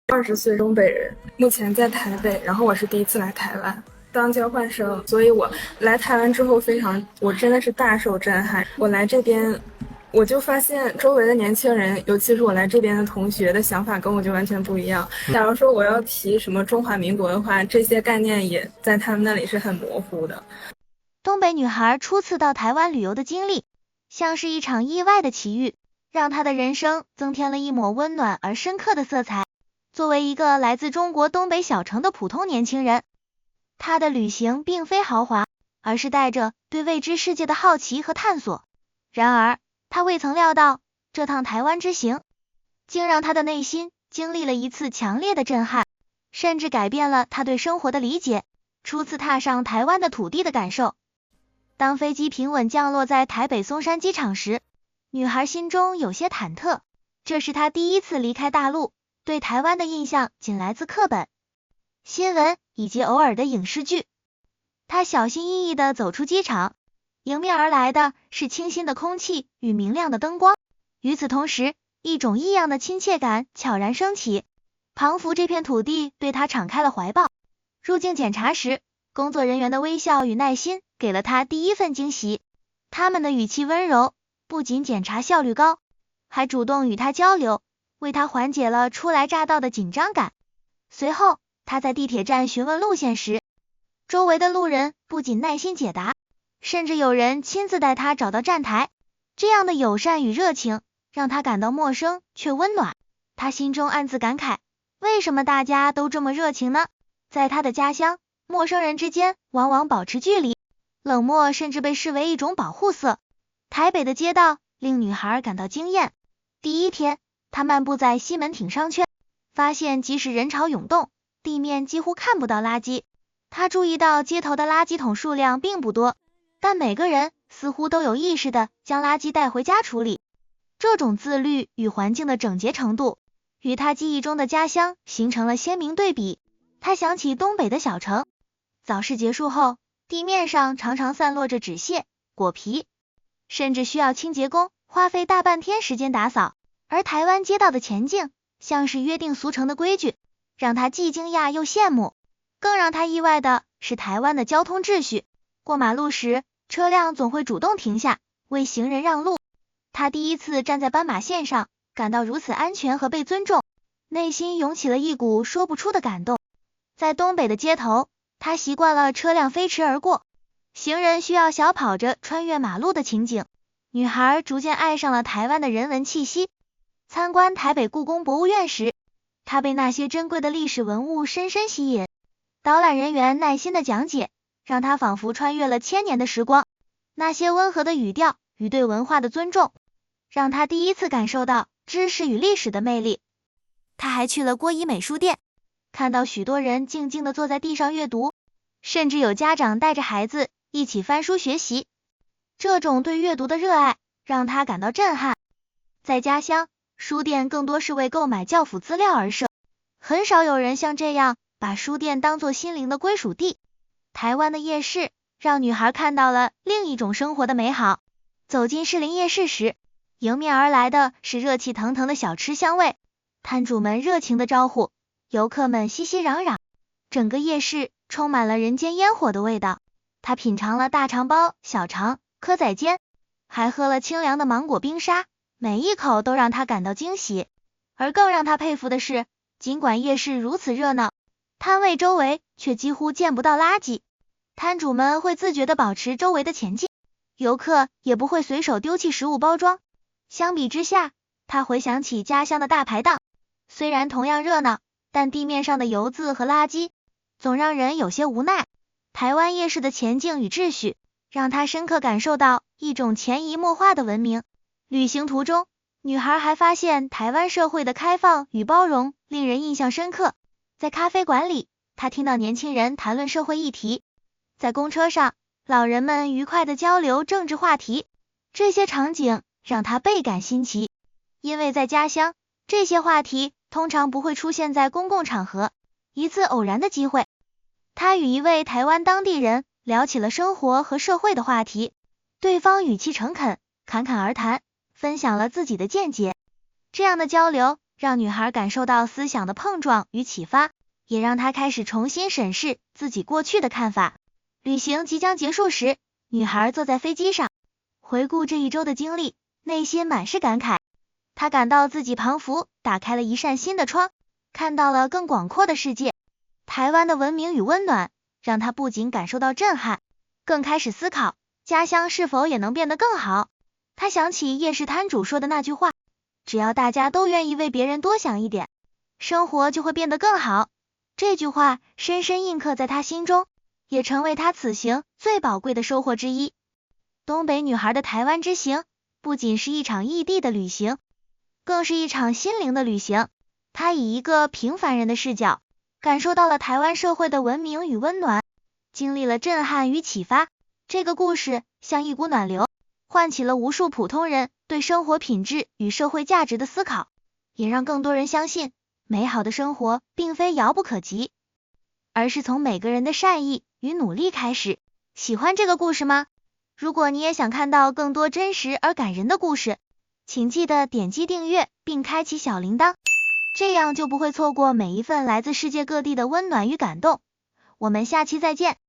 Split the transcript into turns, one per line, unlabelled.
20岁东北人，目前在台北，然后我是第一次来台湾当交换生，所以我来台湾之后我真的是大受震撼。我来这边，我就发现周围的年轻人，尤其是我来这边的同学的想法跟我就完全不一样。假如说我要提什么中华民国的话，这些概念也在他们那里是很模糊的。
东北女孩初次到台湾旅游的经历，像是一场意外的奇遇，让她的人生增添了一抹温暖而深刻的色彩。作为一个来自中国东北小城的普通年轻人，她的旅行并非豪华，而是带着对未知世界的好奇和探索。然而，她未曾料到，这趟台湾之行，竟让她的内心经历了一次强烈的震撼，甚至改变了她对生活的理解，初次踏上台湾的土地的感受。当飞机平稳降落在台北松山机场时，女孩心中有些忐忑，这是她第一次离开大陆，对台湾的印象仅来自课本、新闻以及偶尔的影视剧。她小心翼翼地走出机场，迎面而来的是清新的空气与明亮的灯光。与此同时，一种异样的亲切感悄然升起，仿佛这片土地对她敞开了怀抱。入境检查时，工作人员的微笑与耐心给了她第一份惊喜，他们的语气温柔，不仅检查效率高，还主动与她交流，为她缓解了初来乍到的紧张感。随后，她在地铁站询问路线时，周围的路人不仅耐心解答，甚至有人亲自带她找到站台。这样的友善与热情让她感到陌生却温暖。她心中暗自感慨，为什么大家都这么热情呢？在她的家乡，陌生人之间往往保持距离，冷漠甚至被视为一种保护色。台北的街道令女孩感到惊艳。第一天，她漫步在西门町商圈，发现即使人潮涌动，地面几乎看不到垃圾。她注意到街头的垃圾桶数量并不多，但每个人似乎都有意识地将垃圾带回家处理。这种自律与环境的整洁程度，与她记忆中的家乡形成了鲜明对比。她想起东北的小城，早市结束后，地面上常常散落着纸屑、果皮，甚至需要清洁工花费大半天时间打扫。而台湾街道的前进，像是约定俗成的规矩，让她既惊讶又羡慕。更让她意外的是台湾的交通秩序，过马路时，车辆总会主动停下，为行人让路。她第一次站在斑马线上，感到如此安全和被尊重，内心涌起了一股说不出的感动。在东北的街头，她习惯了车辆飞驰而过，行人需要小跑着穿越马路的情景。女孩逐渐爱上了台湾的人文气息。参观台北故宫博物院时，她被那些珍贵的历史文物深深吸引。导览人员耐心的讲解，让她仿佛穿越了千年的时光。那些温和的语调与对文化的尊重，让她第一次感受到知识与历史的魅力。她还去了郭怡美术店，看到许多人静静地坐在地上阅读，甚至有家长带着孩子一起翻书学习。这种对阅读的热爱让她感到震撼。在家乡，书店更多是为购买教辅资料而设，很少有人像这样把书店当作心灵的归属地。台湾的夜市让女孩看到了另一种生活的美好。走进士林夜市时，迎面而来的是热气腾腾的小吃香味，摊主们热情的招呼，游客们熙熙攘攘，整个夜市充满了人间烟火的味道。她品尝了大肠包、小肠、蚵仔煎，还喝了清凉的芒果冰沙，每一口都让她感到惊喜。而更让她佩服的是，尽管夜市如此热闹，摊位周围却几乎见不到垃圾，摊主们会自觉地保持周围的前进，游客也不会随手丢弃食物包装。相比之下，她回想起家乡的大排档，虽然同样热闹，但地面上的油渍和垃圾总让人有些无奈。台湾夜市的前进与秩序，让她深刻感受到一种潜移默化的文明。旅行途中，女孩还发现台湾社会的开放与包容令人印象深刻。在咖啡馆里，她听到年轻人谈论社会议题；在公车上，老人们愉快地交流政治话题。这些场景让她倍感新奇，因为在家乡，这些话题通常不会出现在公共场合。一次偶然的机会，她与一位台湾当地人聊起了生活和社会的话题，对方语气诚恳，侃侃而谈，分享了自己的见解。这样的交流让女孩感受到思想的碰撞与启发，也让她开始重新审视自己过去的看法。旅行即将结束时，女孩坐在飞机上，回顾这一周的经历，内心满是感慨。她感到自己彷佛打开了一扇新的窗，看到了更广阔的世界。台湾的文明与温暖，让她不仅感受到震撼，更开始思考家乡是否也能变得更好。她想起叶氏摊主说的那句话，只要大家都愿意为别人多想一点，生活就会变得更好。这句话深深印刻在她心中，也成为她此行最宝贵的收获之一。东北女孩的台湾之行，不仅是一场异地的旅行，更是一场心灵的旅行。她以一个平凡人的视角，感受到了台湾社会的文明与温暖，经历了震撼与启发。这个故事像一股暖流，唤起了无数普通人对生活品质与社会价值的思考，也让更多人相信，美好的生活并非遥不可及，而是从每个人的善意与努力开始。喜欢这个故事吗？如果你也想看到更多真实而感人的故事，请记得点击订阅并开启小铃铛，这样就不会错过每一份来自世界各地的温暖与感动。我们下期再见。